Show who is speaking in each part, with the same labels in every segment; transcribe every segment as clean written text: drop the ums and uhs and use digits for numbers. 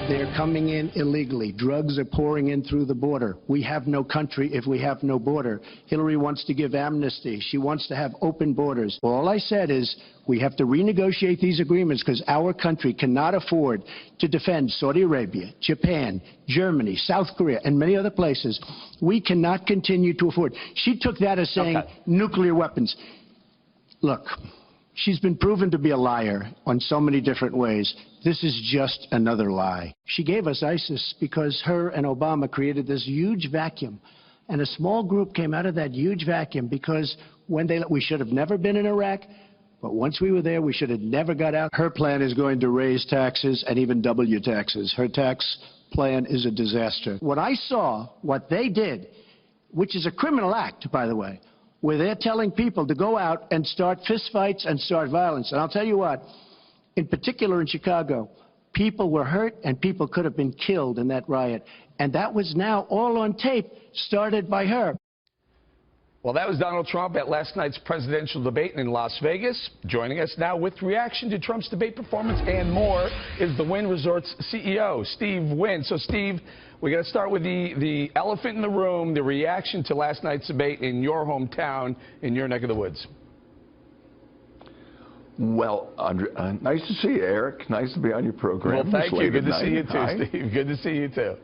Speaker 1: They're coming in illegally. Drugs are pouring in through the border. We have no country if we have no border. Hillary wants to give amnesty. She wants to have open borders. All I said is we have to renegotiate these agreements because our country cannot afford to defend Saudi Arabia, Japan, Germany, South Korea, and many other places. We cannot continue to afford. She took that as saying nuclear weapons. Look. She's been proven to be a liar on so many different ways. This is just another lie. She gave us ISIS because her and Obama created this huge vacuum. And a small group came out of that huge vacuum because we should have never been in Iraq, but once we were there, we should have never got out. Her plan is going to raise taxes and even double your taxes. Her tax plan is a disaster. When I saw what they did, which is a criminal act, by the way, where they're telling people to go out and start fistfights and start violence. And I'll tell you what, in particular in Chicago, people were hurt and people could have been killed in that riot. And that was now all on tape, started by her.
Speaker 2: Well, that was Donald Trump at last night's presidential debate in Las Vegas. Joining us now with reaction to Trump's debate performance and more is the Wynn Resorts CEO, Steve Wynn. So, Steve, we're going to start with the elephant in the room, the reaction to last night's debate in your hometown, in your neck of the woods.
Speaker 3: Well, nice to see you, Eric. Nice to be on your program.
Speaker 2: Well, thank you. Good to see you, too,
Speaker 3: Hi.
Speaker 2: Steve. Good to see you, too.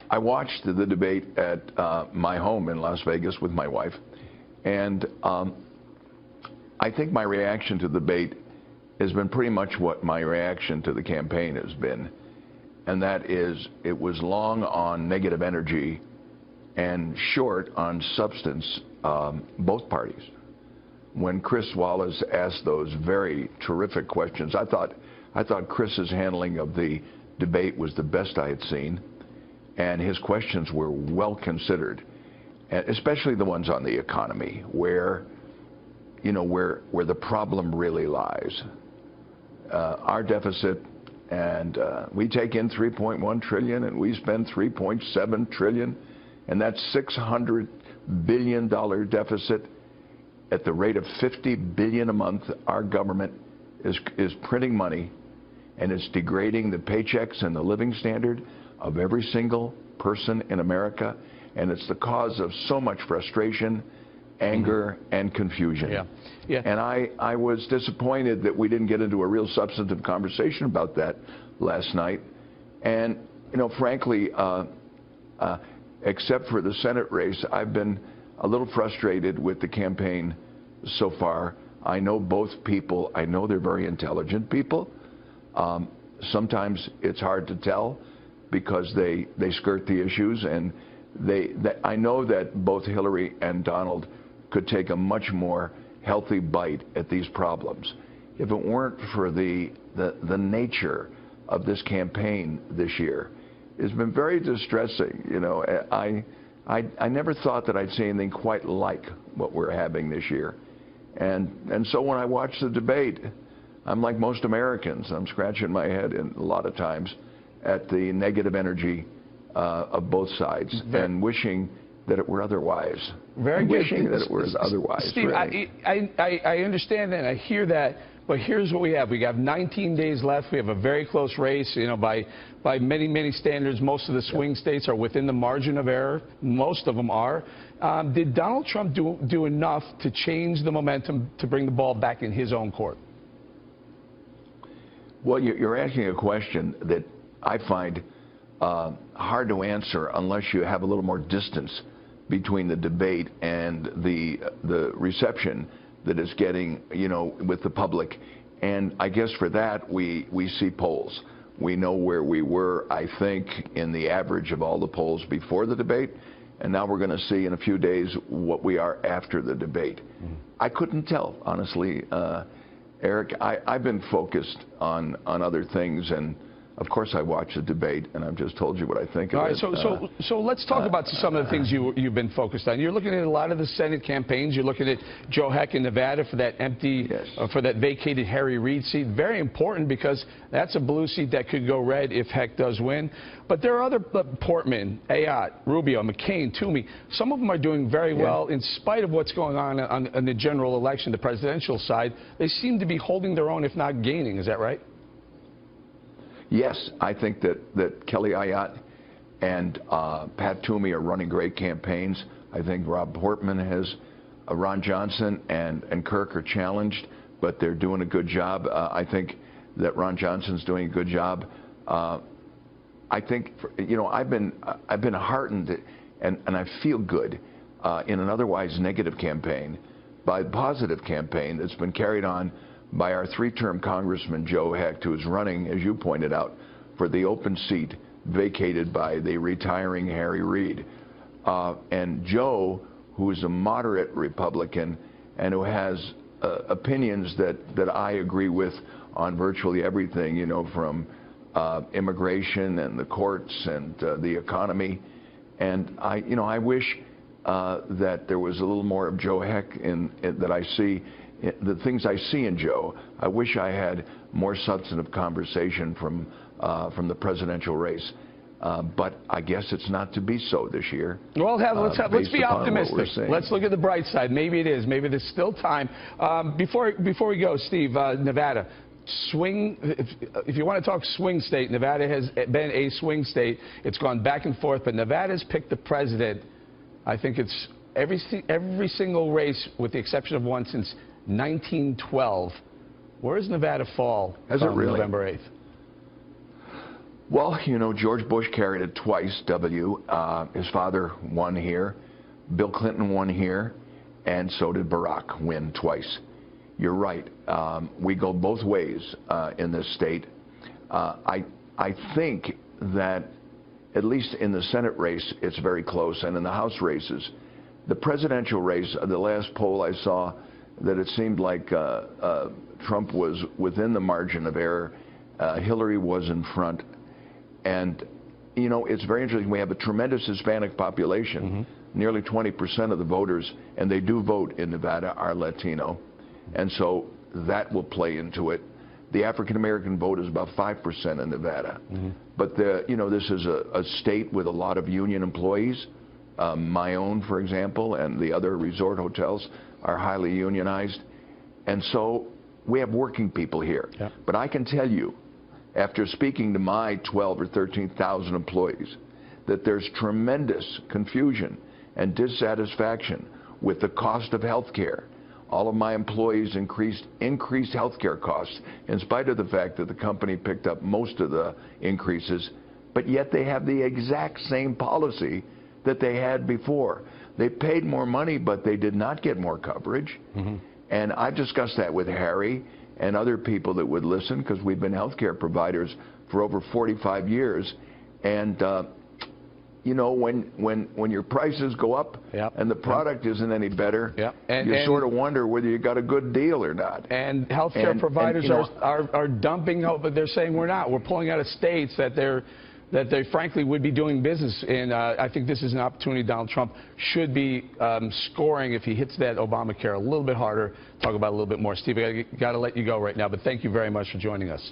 Speaker 3: I watched the debate at my home in Las Vegas with my wife, and I think my reaction to the debate has been pretty much what my reaction to the campaign has been, and that is it was long on negative energy and short on substance, both parties. When Chris Wallace asked those very terrific questions, I thought Chris's handling of the debate was the best I had seen. And his questions were well considered, and especially the ones on the economy, where the problem really lies. Our deficit, and we take in $3.1 trillion, and we spend $3.7 trillion, and that's $600 billion deficit at the rate of $50 billion a month. Our government is printing money, and it's degrading the paychecks and the living standard of every single person in America, and it's the cause of so much frustration, anger, and confusion.
Speaker 2: Yeah.
Speaker 3: And I was disappointed that we didn't get into a real substantive conversation about that last night. And, frankly, except for the Senate race, I've been a little frustrated with the campaign so far. I know both people. I know they're very intelligent people. Sometimes it's hard to tell, because they skirt the issues, and I know that both Hillary and Donald could take a much more healthy bite at these problems. If it weren't for the nature of this campaign this year, it's been very distressing. I never thought that I'd see anything quite like what we're having this year, and so when I watch the debate, I'm like most Americans. I'm scratching my head a lot of times at the negative energy of both sides, and wishing that it were otherwise.
Speaker 2: Very good.
Speaker 3: Wishing that it was otherwise.
Speaker 2: Steve,
Speaker 3: really.
Speaker 2: I understand that, and I hear that, but here's what we have. We have 19 days left. We have a very close race. By many, many standards, most of the swing states are within the margin of error. Most of them are. Did Donald Trump do enough to change the momentum to bring the ball back in his own court?
Speaker 3: Well, you're asking a question that I find hard to answer unless you have a little more distance between the debate and the reception that it's getting, with the public. And I guess for that, we see polls. We know where we were, I think, in the average of all the polls before the debate. And now we're going to see in a few days what we are after the debate. I couldn't tell, honestly. Eric, I've been focused on other things, and of course I watched the debate, and I've just told you what I think of it.
Speaker 2: All right, so let's talk about some of the things you've been focused on. You're looking at a lot of the Senate campaigns. You're looking at Joe Heck in Nevada for that for that vacated Harry Reid seat. Very important, because that's a blue seat that could go red if Heck does win. But there are other, Portman, Ayotte, Rubio, McCain, Toomey. Some of them are doing very well in spite of what's going on the general election, the presidential side. They seem to be holding their own, if not gaining. Is that right?
Speaker 3: Yes, I think that Kelly Ayotte and Pat Toomey are running great campaigns. I think Rob Portman has, Ron Johnson and Kirk are challenged, but they're doing a good job. I think that Ron Johnson's doing a good job. I think, I've been heartened and I feel good in an otherwise negative campaign by the positive campaign that's been carried on by our three-term Congressman Joe Hecht, who is running, as you pointed out, for the open seat vacated by the retiring Harry Reid. And Joe, who is a moderate Republican and who has opinions that I agree with on virtually everything, from immigration and the courts and the economy. And I wish that there was a little more of Joe Hecht that I see. The things I see in Joe, I wish I had more substantive conversation from the presidential race. But I guess it's not to be so this year.
Speaker 2: Well, let's be optimistic. Let's look at the bright side. Maybe it is. Maybe there's still time. Before we go, Steve, Nevada. Swing, if you want to talk swing state, Nevada has been a swing state. It's gone back and forth, but Nevada's picked the president. I think it's every single race, with the exception of one, since 1912. Where does Nevada fall on November 8th?
Speaker 3: Well, George Bush carried it twice, his father won here, Bill Clinton won here, and so did Barack, win twice. You're right. We go both ways in this state. I think that at least in the Senate race, it's very close, and in the House races. The presidential race, the last poll I saw, that it seemed like Trump was within the margin of error. Hillary was in front. And, it's very interesting. We have a tremendous Hispanic population. Mm-hmm. Nearly 20% of the voters, and they do vote in Nevada, are Latino. And so that will play into it. The African-American vote is about 5% in Nevada. Mm-hmm. But, this is a state with a lot of union employees. My own, for example, and the other resort hotels are highly unionized. And so we have working people here. Yeah. But I can tell you, after speaking to my 12 or 13,000 employees, that there's tremendous confusion and dissatisfaction with the cost of health care. All of my employees increased health care costs in spite of the fact that the company picked up most of the increases, but yet they have the exact same policy that they had before. They paid more money, but they did not get more coverage. Mm-hmm. And I've discussed that with Harry and other people that would listen, because we've been healthcare providers for over 45 years. And, when your prices go up, yep, and the product isn't any better, yep, you sort of wonder whether you got a good deal or not. And healthcare providers are dumping out, but they're saying we're not. We're pulling out of states that they frankly would be doing business in. I think this is an opportunity Donald Trump should be scoring if he hits that Obamacare a little bit harder. Talk about it a little bit more. Steve, I got to let you go right now, but thank you very much for joining us.